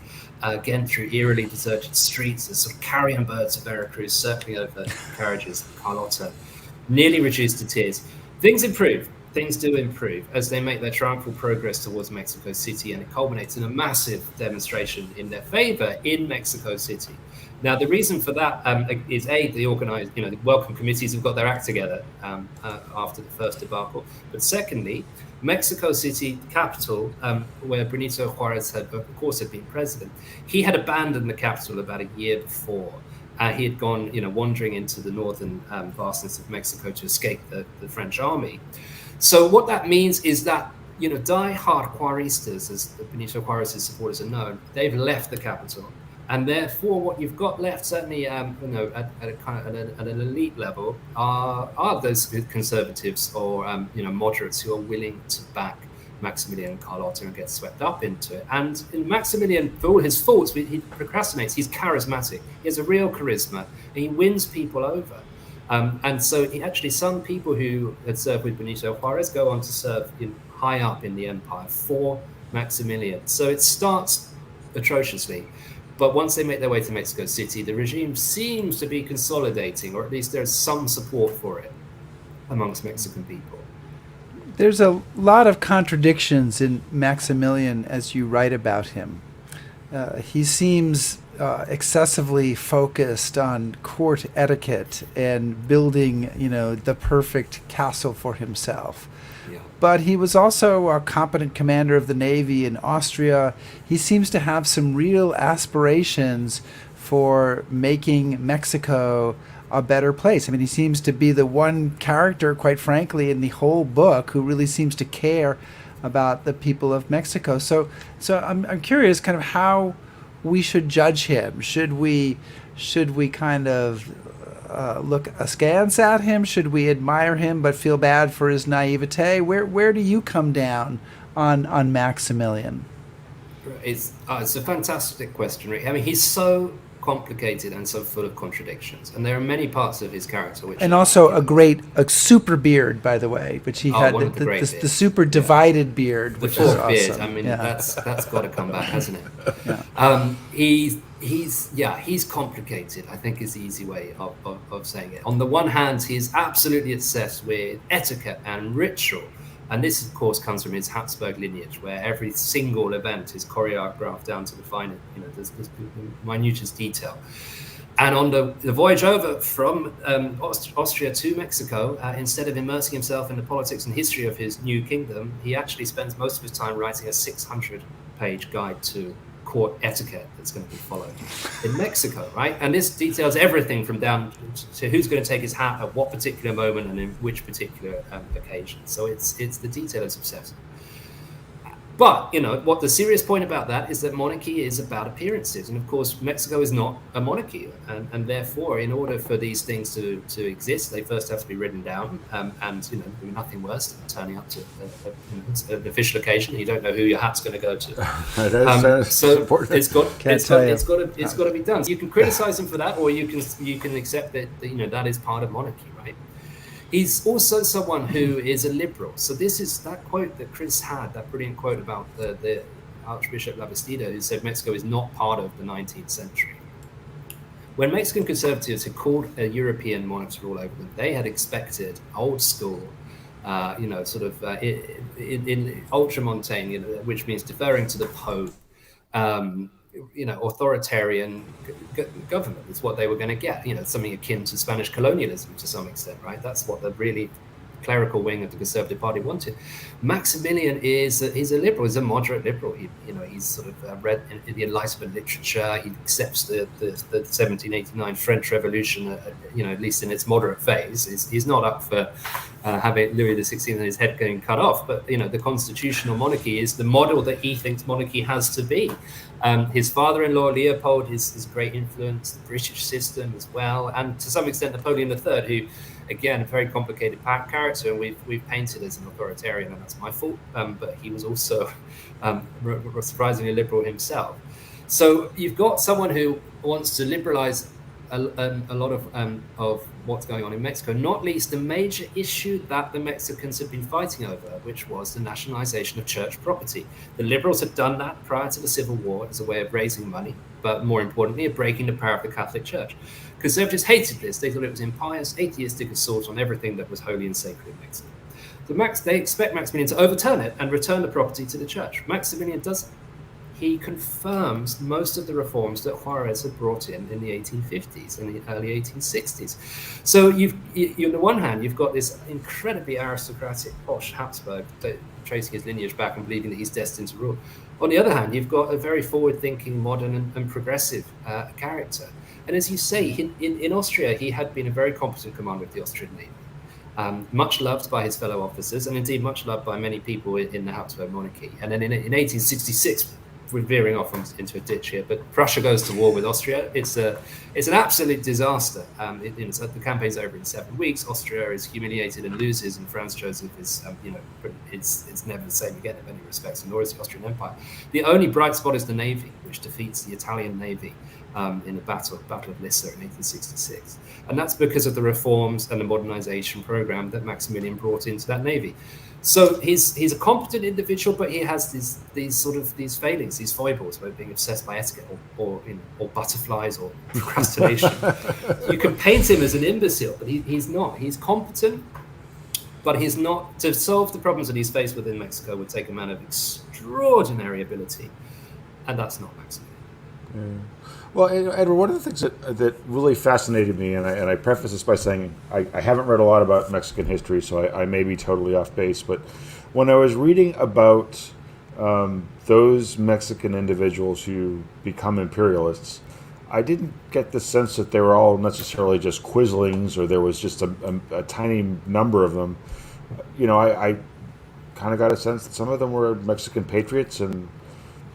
Again, through eerily deserted streets, the sort of carrion birds of Veracruz circling over carriages in Carlota, nearly reduced to tears. Things improve. Things do improve as they make their triumphal progress towards Mexico City, and it culminates in a massive demonstration in their favor in Mexico City. Now, the reason for that is the organized, the welcome committees have got their act together after the first debacle, but secondly, Mexico City, capital, where Benito Juarez had been president, he had abandoned the capital about a year before. He had gone, wandering into the northern vastness of Mexico to escape the French army. So what that means is that, die-hard Juaristas, as Benito Juarez's supporters are known, they've left the capital. And therefore, what you've got left, certainly, at an elite level, are those conservatives or moderates who are willing to back Maximilian and Carlota and get swept up into it. And Maximilian, for all his faults, he procrastinates. He's charismatic. He has a real charisma, and he wins people over. And so, some people who had served with Benito Juarez go on to serve high up in the empire for Maximilian. So it starts atrociously. But once they make their way to Mexico City, the regime seems to be consolidating, or at least there's some support for it amongst Mexican people. There's a lot of contradictions in Maximilian as you write about him. He seems excessively focused on court etiquette and building, the perfect castle for himself. Yeah. But he was also a competent commander of the Navy in Austria. He seems to have some real aspirations for making Mexico a better place. I mean, he seems to be the one character, quite frankly, in the whole book who really seems to care about the people of Mexico. So I'm curious kind of how we should judge him. Should we kind of look askance at him? Should we admire him but feel bad for his naivete? Where do you come down on Maximilian? It's a fantastic question, Rick. I mean, he's so complicated and so full of contradictions, and there are many parts of his character which also a super beard, by the way, which he had the super divided beard, which is awesome. Beard. I mean, that's got to come back, hasn't it? Yeah. He's complicated, I think, is the easy way of saying it. On the one hand, he's absolutely obsessed with etiquette and ritual. And this, of course, comes from his Habsburg lineage, where every single event is choreographed down to the finest, there's the minutest detail. And on the voyage over from Austria to Mexico, instead of immersing himself in the politics and history of his new kingdom, he actually spends most of his time writing a 600-page guide to court etiquette that's going to be followed in Mexico, right? And this details everything from down to who's going to take his hat at what particular moment and in which particular occasion. So it's the detail that's obsessive. But, what the serious point about that is that monarchy is about appearances. And of course, Mexico is not a monarchy. And therefore, in order for these things to exist, they first have to be written down. And, nothing worse than turning up to an official occasion. You don't know who your hat's going to go to. So it's got to be done. So you can criticize him for that, or you can accept that, that is part of monarchy, right? He's also someone who is a liberal. So this is that quote that Chris had, that brilliant quote about the Archbishop Basida, who said Mexico is not part of the 19th century. When Mexican conservatives had called European monarchs to rule over them, they had expected old school, in ultramontane, which means deferring to the Pope, authoritarian government is what they were going to get. Something akin to Spanish colonialism to some extent, right? That's what the really clerical wing of the Conservative Party wanted. Maximilian is a liberal. He's a moderate liberal. He's sort of read the Enlightenment literature. He accepts the 1789 French Revolution, at least in its moderate phase. He's not up for having Louis XVI and his head getting cut off. But the constitutional monarchy is the model that he thinks monarchy has to be. His father-in-law Leopold is a great influence. The British system as well, and to some extent Napoleon III, who, again, a very complicated character, and we've painted as an authoritarian, and that's my fault. But he was also surprisingly liberal himself. So you've got someone who wants to liberalize a lot of what's going on in Mexico, not least the major issue that the Mexicans have been fighting over, which was the nationalization of church property. The liberals had done that prior to the Civil War as a way of raising money, but more importantly, of breaking the power of the Catholic Church. Conservatives hated this. They thought it was impious, atheistic assault on everything that was holy and sacred in Mexico. So they expect Maximilian to overturn it and return the property to the church. Maximilian doesn't. He confirms most of the reforms that Juarez had brought in the 1850s and the early 1860s. So on the one hand, you've got this incredibly aristocratic, posh Habsburg tracing his lineage back and believing that he's destined to rule. On the other hand, you've got a very forward-thinking, modern and progressive character. And as you say, in Austria, he had been a very competent commander of the Austrian Navy, much loved by his fellow officers, and indeed much loved by many people in the Habsburg monarchy. And then in 1866, we're veering off into a ditch here, but Prussia goes to war with Austria. It's an absolute disaster. The campaign's over in 7 weeks. Austria is humiliated and loses, and Franz Joseph is, it's never the same again in many respects, nor is the Austrian Empire. The only bright spot is the Navy, which defeats the Italian Navy in the Battle of Lissa in 1866. And that's because of the reforms and the modernization program that Maximilian brought into that Navy. So he's a competent individual, but he has these failings, these foibles, about being obsessed by etiquette or butterflies or procrastination. You can paint him as an imbecile, but he's not. He's competent, but he's not. To solve the problems that he's faced within Mexico would take a man of extraordinary ability, and that's not Maximilian. Yeah. Well, Edward, one of the things that really fascinated me, and I preface this by saying I haven't read a lot about Mexican history, so I may be totally off base, but when I was reading about those Mexican individuals who become imperialists, I didn't get the sense that they were all necessarily just quislings, or there was just a tiny number of them. I kind of got a sense that some of them were Mexican patriots, and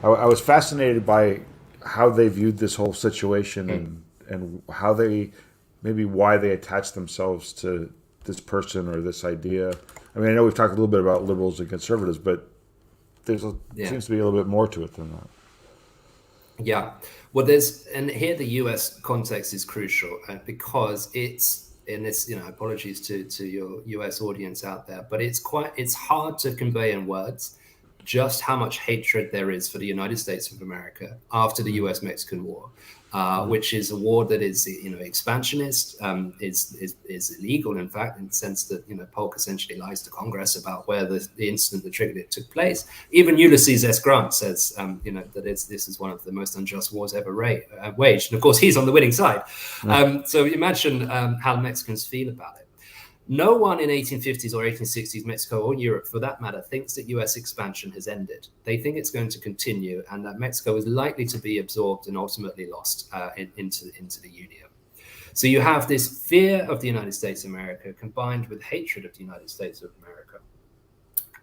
I was fascinated by how they viewed this whole situation and how why they attached themselves to this person or this idea. I mean, I know we've talked a little bit about liberals and conservatives, but seems to be a little bit more to it than that. Yeah. Well, and here the US context is crucial because it's, and this, apologies to your US audience out there, but it's hard to convey in words just how much hatred there is for the United States of America after the US-Mexican War, which is a war that is, expansionist, is illegal, in fact, in the sense that, Polk essentially lies to Congress about where the incident that triggered it took place. Even Ulysses S. Grant says, that this is one of the most unjust wars ever waged. And of course, he's on the winning side. So imagine how Mexicans feel about it. No one in 1850s or 1860s Mexico or Europe, for that matter, thinks that U.S. expansion has ended. They think it's going to continue and that Mexico is likely to be absorbed and ultimately lost into the Union. So you have this fear of the United States of America combined with hatred of the United States of America.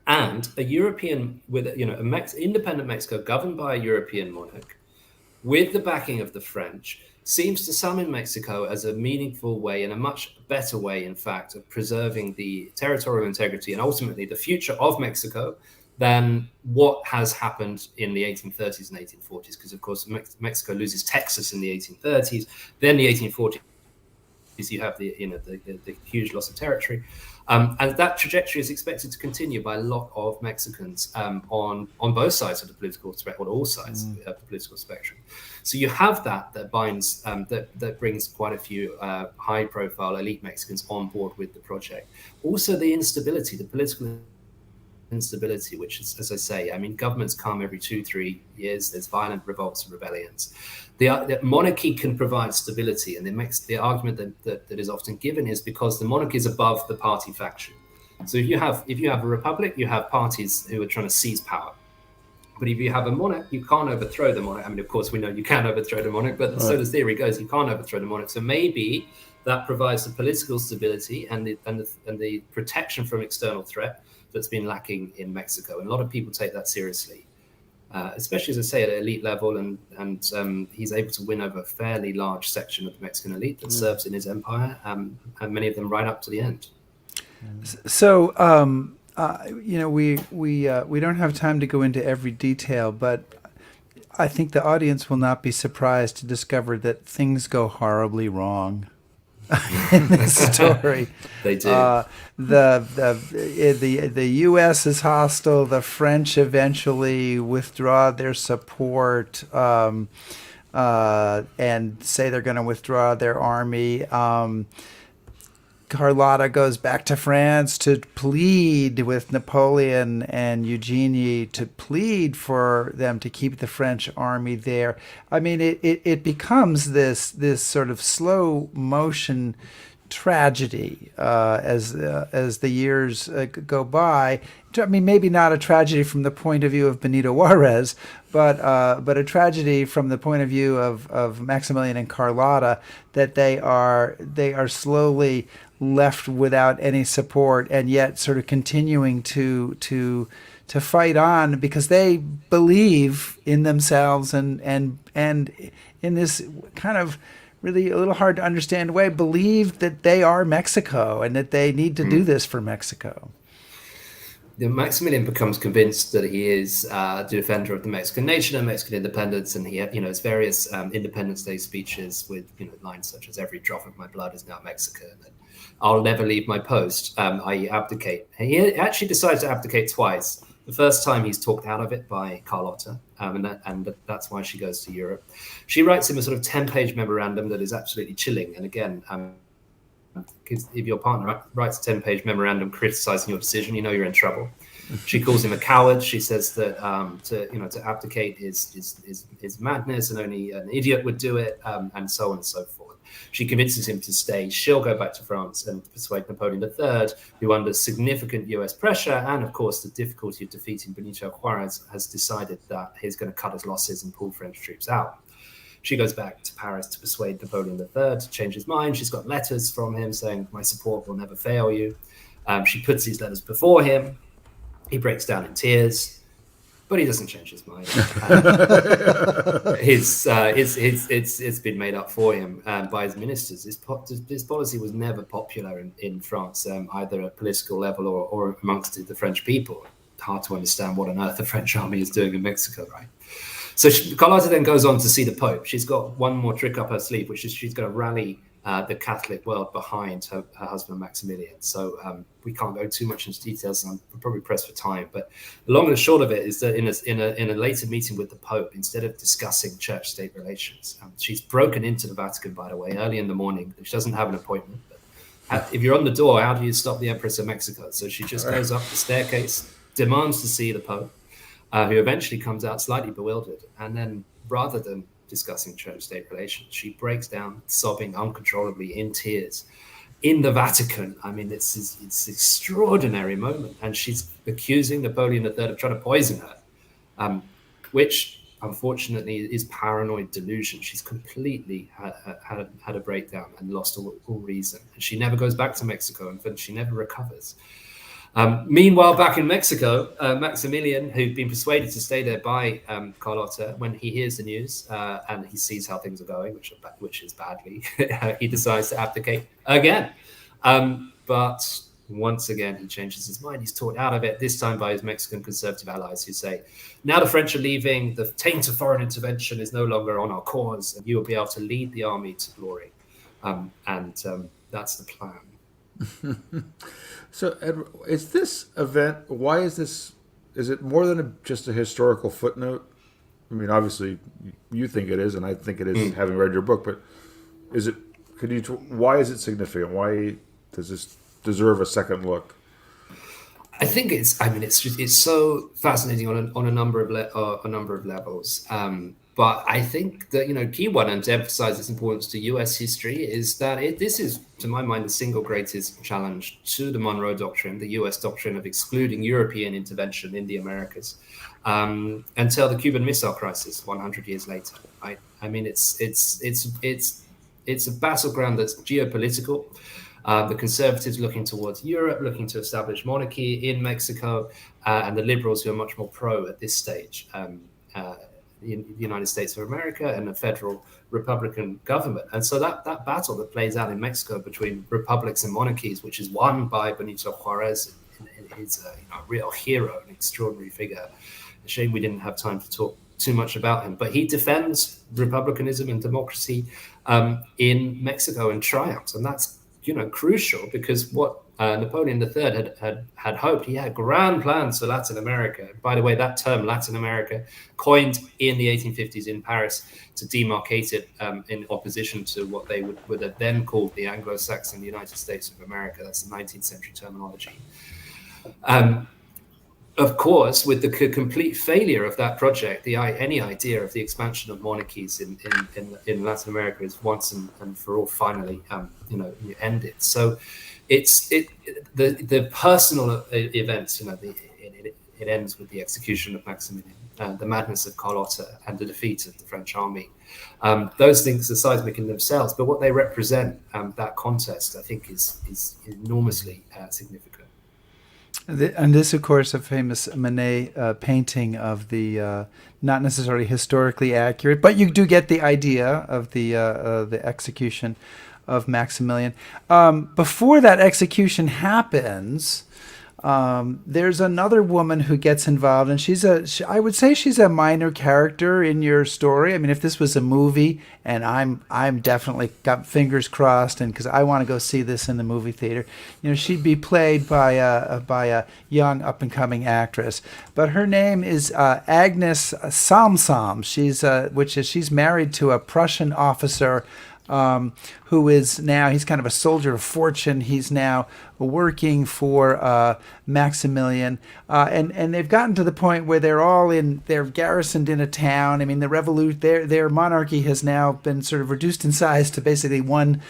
and a European with independent Mexico governed by a European monarch with the backing of the French seems to some in Mexico as a meaningful way, and a much better way, in fact, of preserving the territorial integrity and ultimately the future of Mexico than what has happened in the 1830s and 1840s. Because, of course, Mexico loses Texas in the 1830s. Then the 1840s, you have the huge loss of territory. And that trajectory is expected to continue by a lot of Mexicans on both sides of the political spectrum, or all sides of the political spectrum. So you have that binds, that brings quite a few high-profile elite Mexicans on board with the project. Also, the instability, the political instability, which is, as I say, I mean, governments come every 2-3 years. There's violent revolts and rebellions. The monarchy can provide stability, and the argument that is often given is because the monarchy is above the party faction. So if you have a republic, you have parties who are trying to seize power. But if you have a monarch, you can't overthrow the monarch. I mean, of course, we know you can overthrow the monarch, but so the theory goes, you can't overthrow the monarch. So maybe that provides the political stability and the protection from external threat that's been lacking in Mexico. And a lot of people take that seriously, especially, as I say, at an elite level. And he's able to win over a fairly large section of the Mexican elite that serves in his empire, and many of them right up to the end. So, we don't have time to go into every detail, but I think the audience will not be surprised to discover that things go horribly wrong in this story. They do. The U.S. is hostile. The French eventually withdraw their support and say they're going to withdraw their army. Carlota goes back to France to plead with Napoleon and Eugenie to plead for them to keep the French army there. I mean, it becomes this sort of slow motion tragedy as the years go by. I mean, maybe not a tragedy from the point of view of Benito Juarez, but a tragedy from the point of view of Maximilian and Carlota, that they are slowly left without any support, and yet sort of continuing to fight on because they believe in themselves and in this kind of really a little hard to understand way, believe that they are Mexico and that they need to do this for Mexico. Maximilian becomes convinced that he is the defender of the Mexican nation and Mexican independence, and he has various Independence Day speeches with lines such as "Every drop of my blood is now Mexican," and "I'll never leave my post, I abdicate." And he actually decides to abdicate twice. The first time he's talked out of it by Carlota, and that's why she goes to Europe. She writes him a sort of 10-page memorandum that is absolutely chilling. And again, because if your partner writes a 10-page memorandum criticizing your decision, you're in trouble. She calls him a coward. She says that to abdicate is madness, and only an idiot would do it, and so on and so forth. She convinces him to stay. She'll go back to France and persuade Napoleon III, who, under significant US pressure and, of course, the difficulty of defeating Benito Juarez, has decided that he's going to cut his losses and pull French troops out. She goes back to Paris to persuade Napoleon III to change his mind. She's got letters from him saying, "My support will never fail you." She puts these letters before him. He breaks down in tears, but he doesn't change his mind. It's been made up for him by his ministers. His policy was never popular in France, either at political level or amongst the French people. Hard to understand what on earth the French army is doing in Mexico, right? So Carlota then goes on to see the Pope. She's got one more trick up her sleeve, which is she's going to rally the Catholic world behind her husband Maximilian. So we can't go too much into details, and I'm probably pressed for time. But the long and the short of it is that in a later meeting with the Pope, instead of discussing church-state relations, she's broken into the Vatican, by the way, early in the morning. She doesn't have an appointment. But if you're on the door, how do you stop the Empress of Mexico? So she just goes up the staircase, demands to see the Pope, who eventually comes out slightly bewildered. And then, rather than discussing church-state relations, she breaks down, sobbing uncontrollably, in tears, in the Vatican. I mean, it's an extraordinary moment. And she's accusing Napoleon III of trying to poison her, which, unfortunately, is paranoid delusion. She's completely had a breakdown and lost all reason. And she never goes back to Mexico, and she never recovers. Meanwhile, back in Mexico, Maximilian, who'd been persuaded to stay there by Carlota, when he hears the news and he sees how things are going, which is badly, he decides to abdicate again. But once again, he changes his mind. He's talked out of it, this time by his Mexican conservative allies who say, now the French are leaving, the taint of foreign intervention is no longer on our cause, and you will be able to lead the army to glory. That's the plan. So, Edward, is this event, why is this, is it more than just a historical footnote? I mean, obviously, you think it is, and I think it is, having read your book, but is it, why is it significant? Why does this deserve a second look? I think it's so fascinating on a number of levels. But I think that, key one, and to emphasize its importance to U.S. history, is that this is, to my mind, the single greatest challenge to the Monroe Doctrine, the U.S. doctrine of excluding European intervention in the Americas, until the Cuban Missile Crisis 100 years later. Right? I mean, it's a battleground that's geopolitical. The conservatives looking towards Europe, looking to establish monarchy in Mexico, and the liberals who are much more pro at this stage. In the United States of America and a federal Republican government. And so that battle that plays out in Mexico between republics and monarchies, which is won by Benito Juarez, he's a real hero, an extraordinary figure. A shame we didn't have time to talk too much about him, but he defends republicanism and democracy in Mexico and triumphs. And that's crucial, because what Napoleon III had hoped, he had grand plans for Latin America. By the way, that term Latin America, coined in the 1850s in Paris to demarcate it in opposition to what they would have then called the Anglo-Saxon United States of America. That's the 19th century terminology. Of course, with the complete failure of that project, any idea of the expansion of monarchies in Latin America is once and for all finally ended. So it's the personal events. It ends with the execution of Maximilian, the madness of Carlota, and the defeat of the French army. Those things are seismic in themselves, but what they represent, that contest, I think, is enormously significant. And this, of course, a famous Manet painting of the not necessarily historically accurate, but you do get the idea of the execution of Maximilian. Before that execution happens, there's another woman who gets involved, and I would say she's a minor character in your story. I mean, if this was a movie, and I'm definitely got fingers crossed, and because I want to go see this in the movie theater, she'd be played by a young up and coming actress. But her name is Agnes Samsam. She's married to a Prussian officer. Who is now, he's kind of a soldier of fortune. He's now working for Maximilian. And they've gotten to the point where they're garrisoned in a town. I mean, their monarchy has now been sort of reduced in size to basically one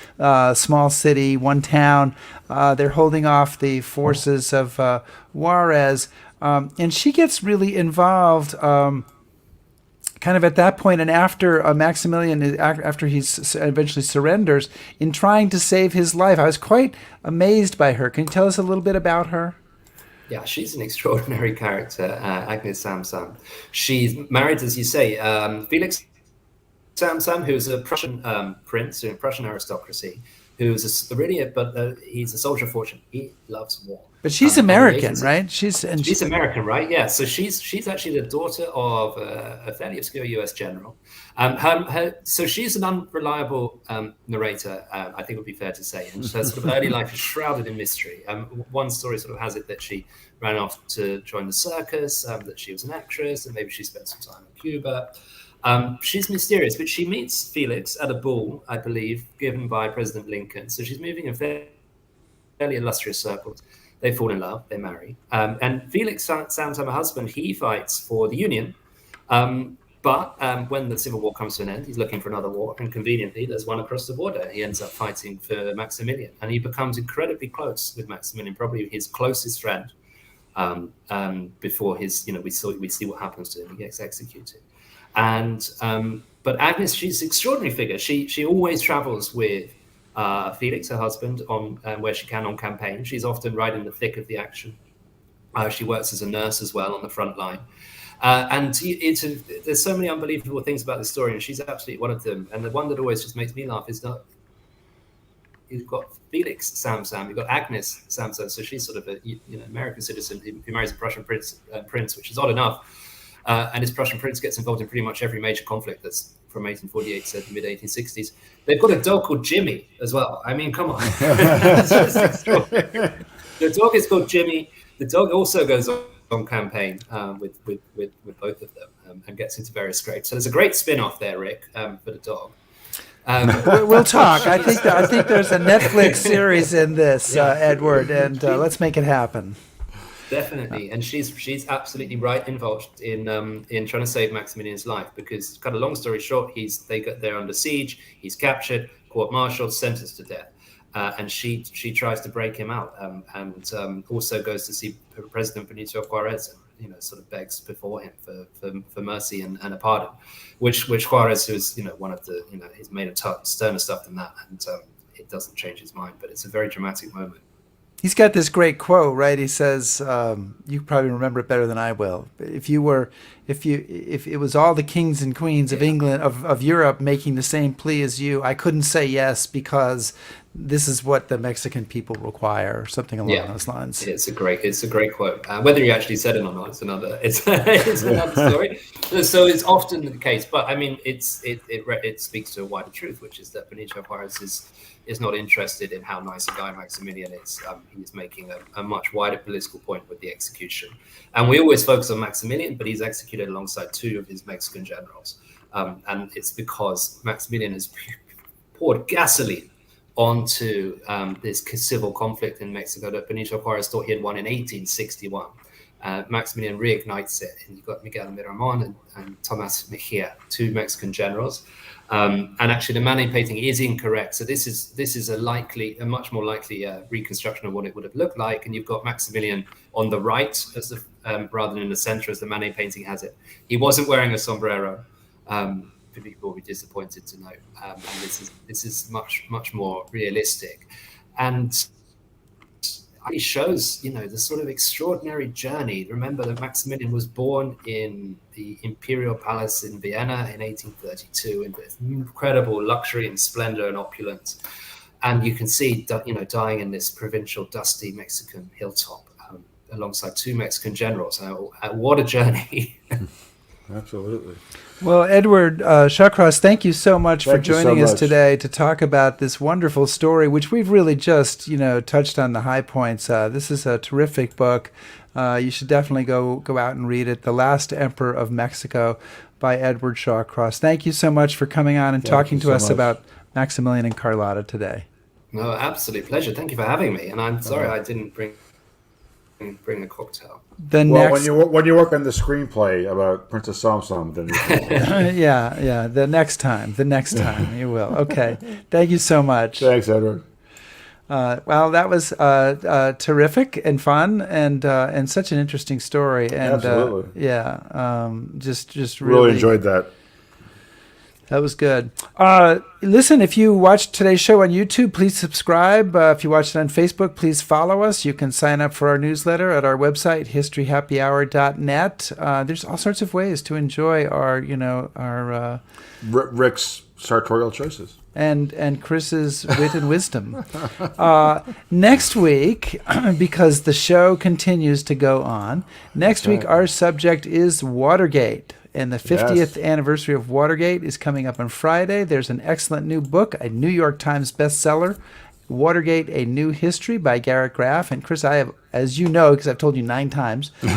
small city, one town. They're holding off the forces of Juarez. And she gets really involved kind of at that point, and after Maximilian, after he eventually surrenders, in trying to save his life. I was quite amazed by her. Can you tell us a little bit about her? Yeah, she's an extraordinary character, Agnes Samsam. She's married, as you say, Felix Samsam, who's a Prussian prince in Prussian aristocracy, who's he's a soldier of fortune. He loves war. But she's American, right? She's American, right? Yeah. So she's actually the daughter of a fairly obscure U.S. general. So she's an unreliable narrator, I think it would be fair to say. And her sort of early life is shrouded in mystery. One story sort of has it that she ran off to join the circus, that she was an actress, and maybe she spent some time in Cuba. She's mysterious, but she meets Felix at a ball, I believe, given by President Lincoln. So she's moving in fairly illustrious circles. They fall in love, they marry. And Felix Samsam, her husband, he fights for the Union. But when the Civil War comes to an end, he's looking for another war. And conveniently, there's one across the border. He ends up fighting for Maximilian. And he becomes incredibly close with Maximilian, probably his closest friend. Before we see what happens to him. He gets executed. And but Agnes, she's an extraordinary figure. She always travels with Felix, her husband, on where she can on campaign. She's often right in the thick of the action. She works as a nurse as well on the front line. There's so many unbelievable things about this story, and she's absolutely one of them. And the one that always just makes me laugh is that you've got Felix Samsam, you've got Agnes Samsam, so she's sort of a American citizen who marries a Prussian prince, which is odd enough. And this Prussian prince gets involved in pretty much every major conflict that's from 1848 to the mid-1860s. They've got a dog called Jimmy as well. I mean, come on. The dog is called Jimmy. The dog also goes on campaign with both of them and gets into various scrapes. So there's a great spin-off there, Rick, for the dog. We'll talk. I think there's a Netflix series in this, Edward, and let's make it happen. Definitely, and she's absolutely right involved in trying to save Maximilian's life, because, cut a long story short, they're under siege, he's captured, court-martialed, sentenced to death, and she tries to break him out, and also goes to see President Benito Juarez, and sort of begs before him for mercy and a pardon, which Juarez, who is one of the he's made a sterner stuff than that, and it doesn't change his mind, but it's a very dramatic moment. He's got this great quote, right? He says, you probably remember it better than I will. If it was all the kings and queens of England, of Europe making the same plea as you, I couldn't say yes because this is what the Mexican people require, or something along those lines. It's a great quote. Whether he actually said it or not, it's another story. So it's often the case, but I mean, it speaks to a wider truth, which is that Benito Juarez is not interested in how nice a guy Maximilian is. He's making a much wider political point with the execution. And we always focus on Maximilian, but he's executed alongside two of his Mexican generals. And it's because Maximilian has poured gasoline onto this civil conflict in Mexico that Benito Juarez thought he had won in 1861. Maximilian reignites it, and you've got Miguel Miramon and Tomas Mejia, two Mexican generals. And actually, the Manet painting is incorrect. So this is a much more likely reconstruction of what it would have looked like. And you've got Maximilian on the right as rather than in the center as the Manet painting has it. He wasn't wearing a sombrero. People will be disappointed to know. And this is much more realistic, and it shows the sort of extraordinary journey. Remember that Maximilian was born in the Imperial Palace in Vienna in 1832 in incredible luxury and splendor and opulence, and you can see dying in this provincial dusty Mexican hilltop alongside two Mexican generals. What a journey. Absolutely. Well, Edward Shawcross, thank you so much for joining us today to talk about this wonderful story, which we've really just, touched on the high points. This is a terrific book. You should definitely go out and read it. The Last Emperor of Mexico by Edward Shawcross. Thank you so much for coming on and talking to us about Maximilian and Carlota today. No, absolute pleasure. Thank you for having me. And I'm sorry I didn't bring a cocktail. When you work on the screenplay about Princess Samsam, then the next time you will. Okay, thank you so much. Thanks, Edward. Well, that was terrific and fun, and such an interesting story. And absolutely, just really enjoyed that. That was good. Listen, if you watched today's show on YouTube, please subscribe. If you watched it on Facebook, please follow us. You can sign up for our newsletter at our website, historyhappyhour.net. There's all sorts of ways to enjoy our Rick's sartorial choices. And Chris's wit and wisdom. Next week, because the show continues to go on, next week our subject is Watergate. And the 50th anniversary of Watergate is coming up on Friday. There's an excellent new book, a New York Times bestseller, Watergate, A New History by Garrett Graff. And Chris, I have, as you know, because I've told you 9 times, you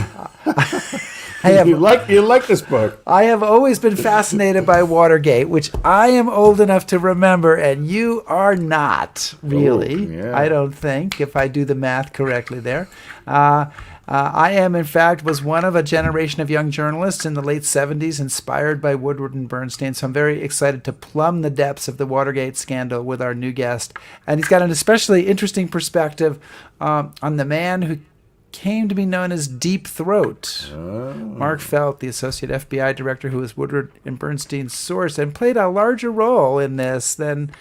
like this book. I have always been fascinated by Watergate, which I am old enough to remember, and you are not, really. I don't think, if I do the math correctly there. I am, in fact, was one of a generation of young journalists in the late 70s inspired by Woodward and Bernstein. So I'm very excited to plumb the depths of the Watergate scandal with our new guest. And he's got an especially interesting perspective on the man who came to be known as Deep Throat. Mark Felt, the associate FBI director who was Woodward and Bernstein's source and played a larger role in this than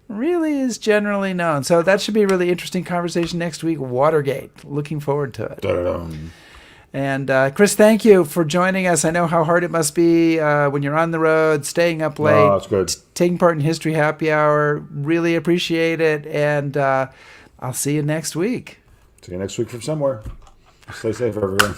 really is generally known. So that should be a really interesting conversation next week. Watergate. Looking forward to it. Da-da-dum. And Chris, thank you for joining us. I know how hard it must be when you're on the road, staying up late, Oh, it's good. Taking part in History Happy Hour. Really appreciate it. And I'll see you next week. See you next week from somewhere. Stay safe, everyone.